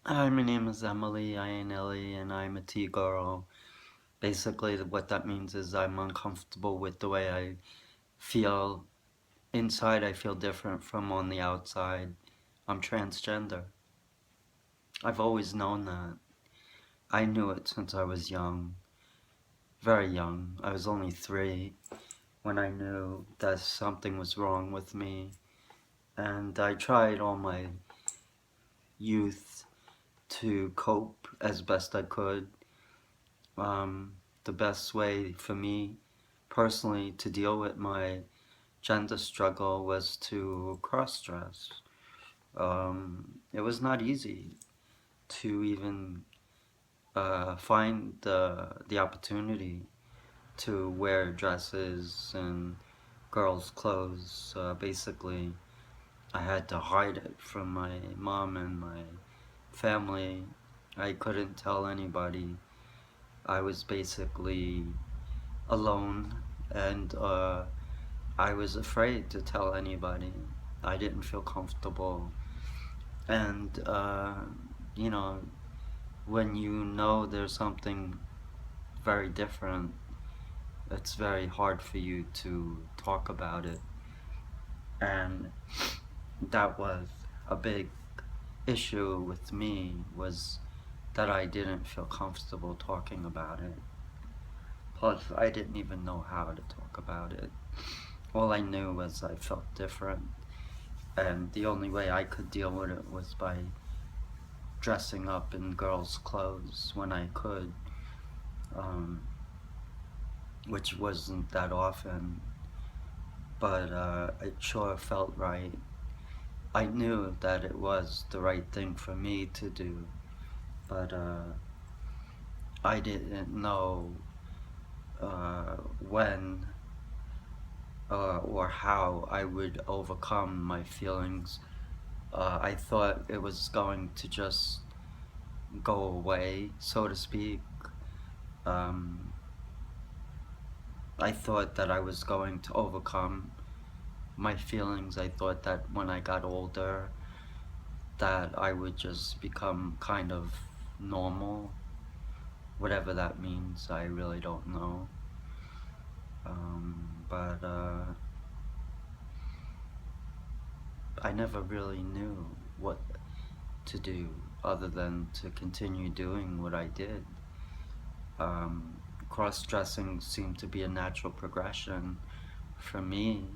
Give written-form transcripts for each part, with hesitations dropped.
Hi, my name is Emily, I-N-L-E, and I'm a T-girl. Basically, what that means is I'm uncomfortable with the way I feel inside. I feel different from on the outside. I'm transgender. I've always known that. I knew it since I was young, very young. I was only 3 when I knew that something was wrong with me. And I tried all my youth to cope as best I could. The best way for me personally to deal with my gender struggle was to cross-dress. It was not easy to even find the opportunity to wear dresses and girls' clothes. Basically, I had to hide it from my mom and my family. I couldn't tell anybody. I was basically alone, and I was afraid to tell anybody. I didn't feel comfortable. And, you know, when you know there's something very different, it's very hard for you to talk about it. And that was a big issue with me, was that I didn't feel comfortable talking about it. Plus, I didn't even know how to talk about it. All I knew was I felt different, and the only way I could deal with it was by dressing up in girls' clothes when I could, um, which wasn't that often, but it sure felt right. I knew that it was the right thing for me to do, but I didn't know when or how I would overcome my feelings. I thought it was going to just go away, so to speak. Um, I thought that I was going to overcome my feelings. I thought that when I got older, that I would just become kind of normal, whatever that means. I really don't know. But I never really knew what to do other than to continue doing what I did. Um, Cross-dressing seemed to be a natural progression for me,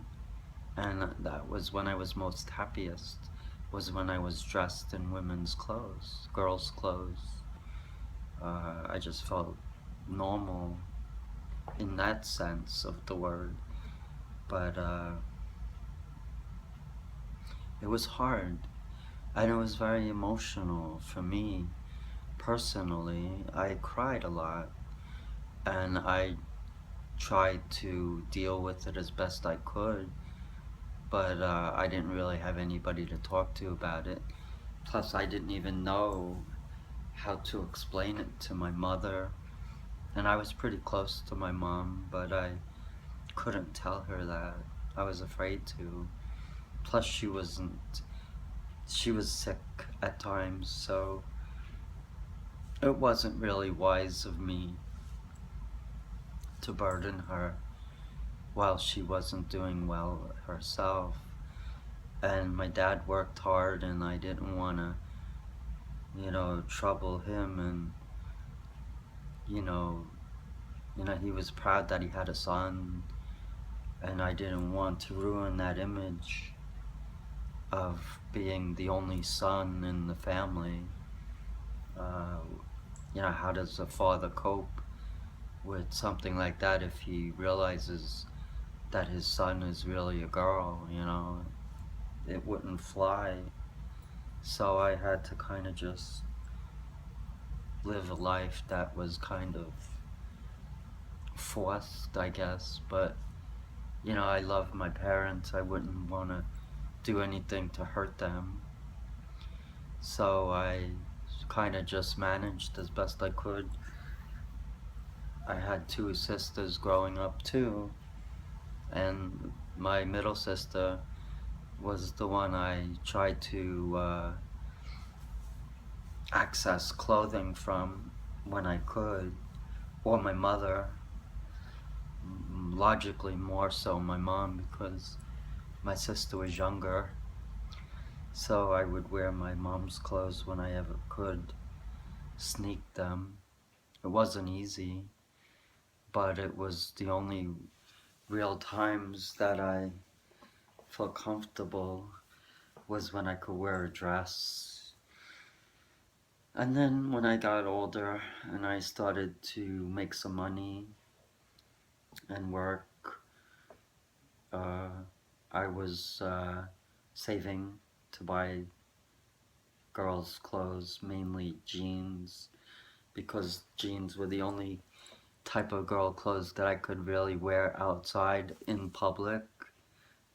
and that was when I was most happiest, was when I was dressed in women's clothes, girls' clothes. I just felt normal in that sense of the word, but it was hard, and it was very emotional for me personally. I cried a lot, and I tried to deal with it as best I could, but I didn't really have anybody to talk to about it. Plus, I didn't even know how to explain it to my mother, and I was pretty close to my mom, but I couldn't tell her that. I was afraid to. Plus, she was sick at times, so it wasn't really wise of me to burden her while she wasn't doing well herself. And my dad worked hard, and I didn't want to, trouble him, and, you know, he was proud that he had a son, and I didn't want to ruin that image of being the only son in the family. Uh, how does a father cope with something like that if he realizes that his son is really a girl? It wouldn't fly. So I had to kind of just live a life that was kind of forced, I guess. But, I love my parents. I wouldn't want to do anything to hurt them. So I kind of just managed as best I could. I had 2 sisters growing up too, and my middle sister was the one I tried to access clothing from when I could, or my mother, logically more so my mom because my sister was younger, so I would wear my mom's clothes when I ever could, sneak them. It wasn't easy, but it was the only real times that I felt comfortable was when I could wear a dress. And then when I got older and I started to make some money and work, uh, I was saving to buy girls' clothes, mainly jeans, because jeans were the only type of girl clothes that I could really wear outside in public.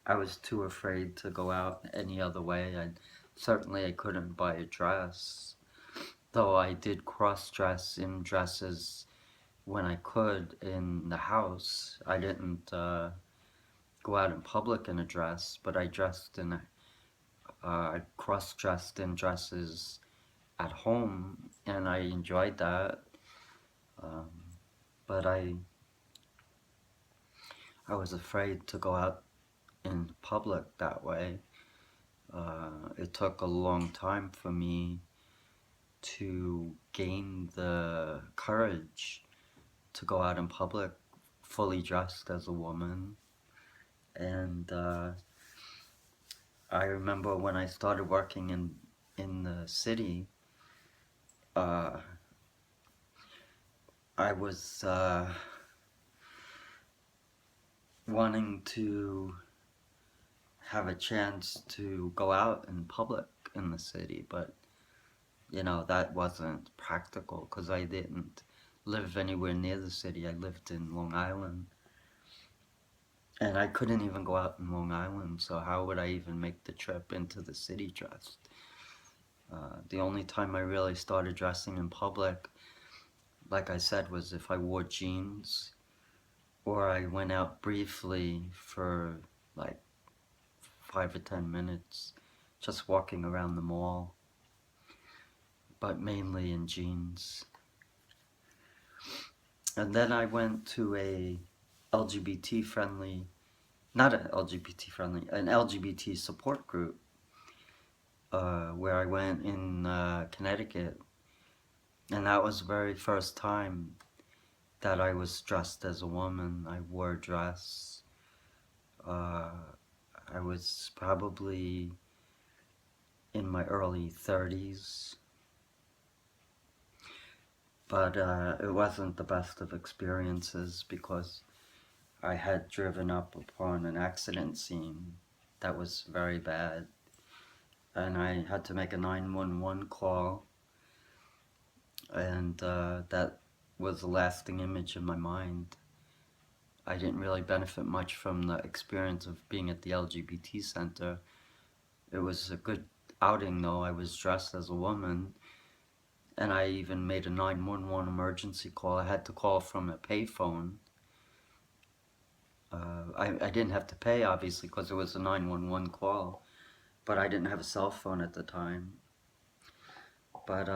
I was too afraid to go out any other way. Certainly I couldn't buy a dress, though I did cross-dress in dresses when I could in the house. I didn't go out in public in a dress, but I cross-dressed in dresses at home, and I enjoyed that. Um, but I was afraid to go out in public that way. It took a long time for me to gain the courage to go out in public fully dressed as a woman. And I remember when I started working in the city, uh, I was wanting to have a chance to go out in public in the city, but that wasn't practical because I didn't live anywhere near the city. I lived in Long Island, and I couldn't even go out in Long Island, so how would I even make the trip into the city dressed? The only time I really started dressing in public, like I said, was if I wore jeans or I went out briefly for like 5 or 10 minutes, just walking around the mall, but mainly in jeans. And then I went to a LGBT friendly, not an LGBT friendly, an LGBT support group, where I went in Connecticut, and that was the very first time that I was dressed as a woman. I wore a dress. Uh, I was probably in my early 30s, but it wasn't the best of experiences because I had driven up upon an accident scene that was very bad, and I had to make a 911 call, and that was a lasting image in my mind. I didn't really benefit much from the experience of being at the LGBT center. It was a good outing though. I was dressed as a woman, and I even made a 911 emergency call. I had to call from a payphone. I didn't have to pay, obviously, because it was a 911 call, but I didn't have a cell phone at the time. But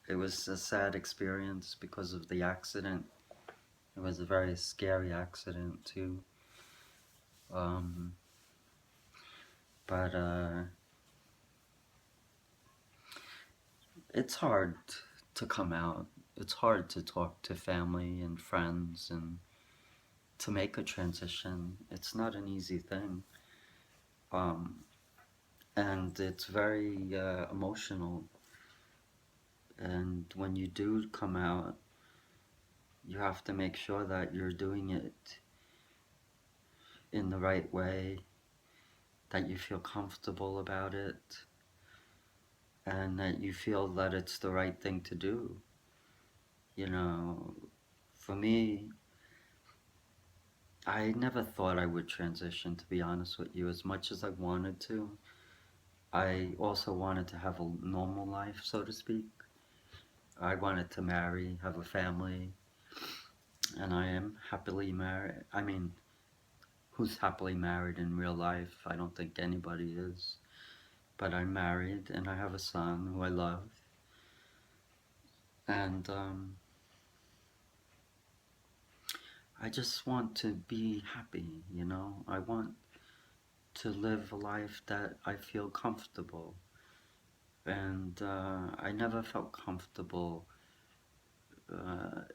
it was a sad experience because of the accident. It was a very scary accident, too. Um, but it's hard to come out. It's hard to talk to family and friends and to make a transition. It's not an easy thing. Um, and it's very emotional. And when you do come out, you have to make sure that you're doing it in the right way, that you feel comfortable about it, and that you feel that it's the right thing to do. You know, for me, I never thought I would transition, to be honest with you, as much as I wanted to. I also wanted to have a normal life, so to speak. I wanted to marry, have a family, and I am happily married. I mean, who's happily married in real life? I don't think anybody is. But I'm married and I have a son who I love. And I just want to be happy, you know? I want to live a life that I feel comfortable. And I never felt comfortable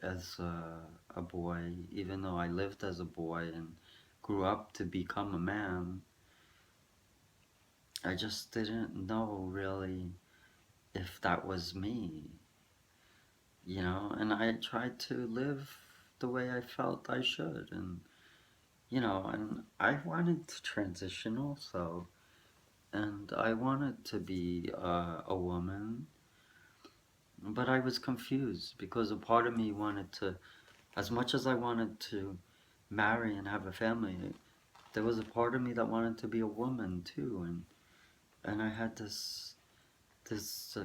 as a boy, even though I lived as a boy and grew up to become a man. I just didn't know really if that was me, you know, and I tried to live the way I felt I should. And, you know, and I wanted to transition also. And I wanted to be a woman, but I was confused because a part of me wanted to, as much as I wanted to marry and have a family, there was a part of me that wanted to be a woman too. And I had this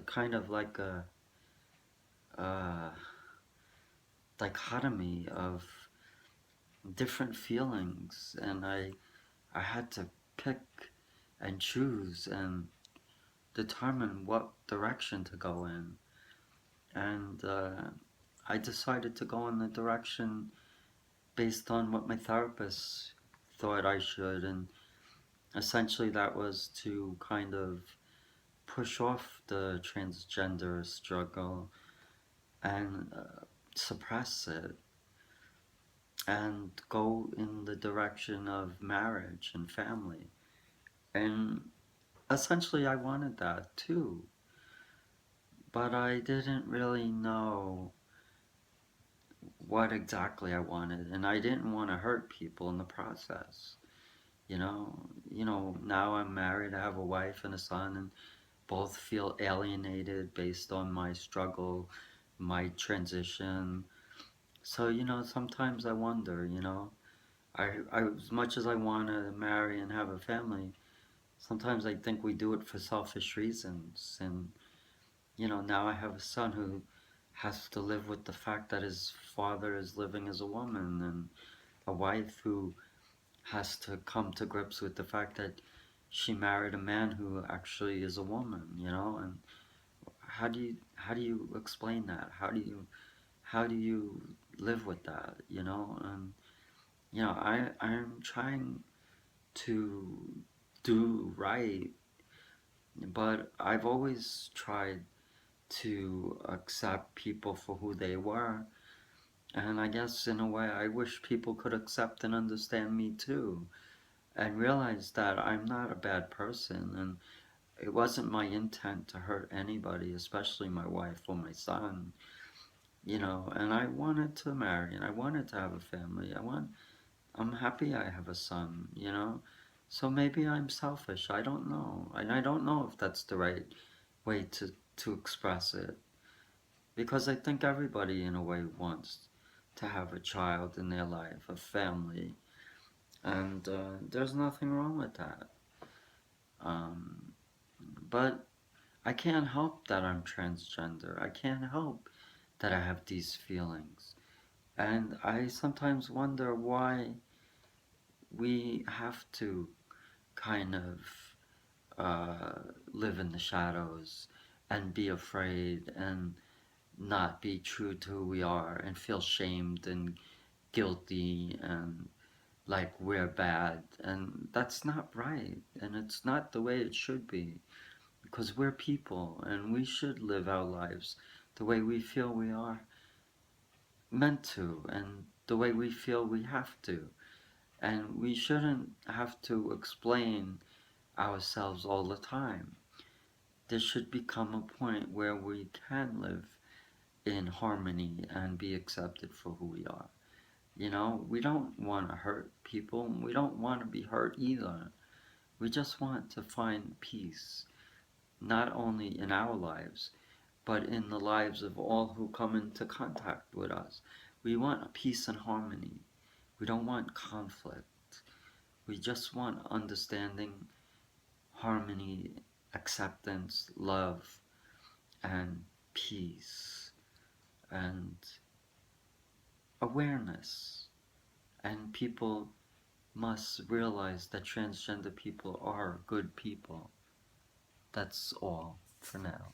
kind of like a uh, dichotomy of different feelings, and I had to pick and choose and determine what direction to go in. And I decided to go in the direction based on what my therapist thought I should, and essentially that was to kind of push off the transgender struggle and suppress it and go in the direction of marriage and family. And essentially, I wanted that too, but I didn't really know what exactly I wanted, and I didn't want to hurt people in the process. Now I'm married, I have a wife and a son, and both feel alienated based on my struggle, my transition. So, sometimes I wonder, as much as I want to marry and have a family, sometimes I think we do it for selfish reasons. And, now I have a son who has to live with the fact that his father is living as a woman, and a wife who has to come to grips with the fact that she married a man who actually is a woman, and how do you explain that? How do you live with that, And I'm trying to do right, but I've always tried to accept people for who they were. And I guess in a way, I wish people could accept and understand me too, and realize that I'm not a bad person. And it wasn't my intent to hurt anybody, especially my wife or my son, And I wanted to marry and I wanted to have a family. I'm happy I have a son. So maybe I'm selfish. I don't know. And I don't know if that's the right way to express it. Because I think everybody, in a way, wants to have a child in their life, a family. And there's nothing wrong with that. Um, but I can't help that I'm transgender. I can't help that I have these feelings. And I sometimes wonder why we have to kind of live in the shadows and be afraid and not be true to who we are and feel shamed and guilty and like we're bad. And that's not right. And it's not the way it should be, because we're people and we should live our lives the way we feel we are meant to and the way we feel we have to. And we shouldn't have to explain ourselves all the time. There should become a point where we can live in harmony and be accepted for who we are. We don't want to hurt people. We don't want to be hurt either. We just want to find peace, not only in our lives, but in the lives of all who come into contact with us. We want peace and harmony. We don't want conflict. We just want understanding, harmony, acceptance, love, and peace, and awareness. And people must realize that transgender people are good people. That's all for now.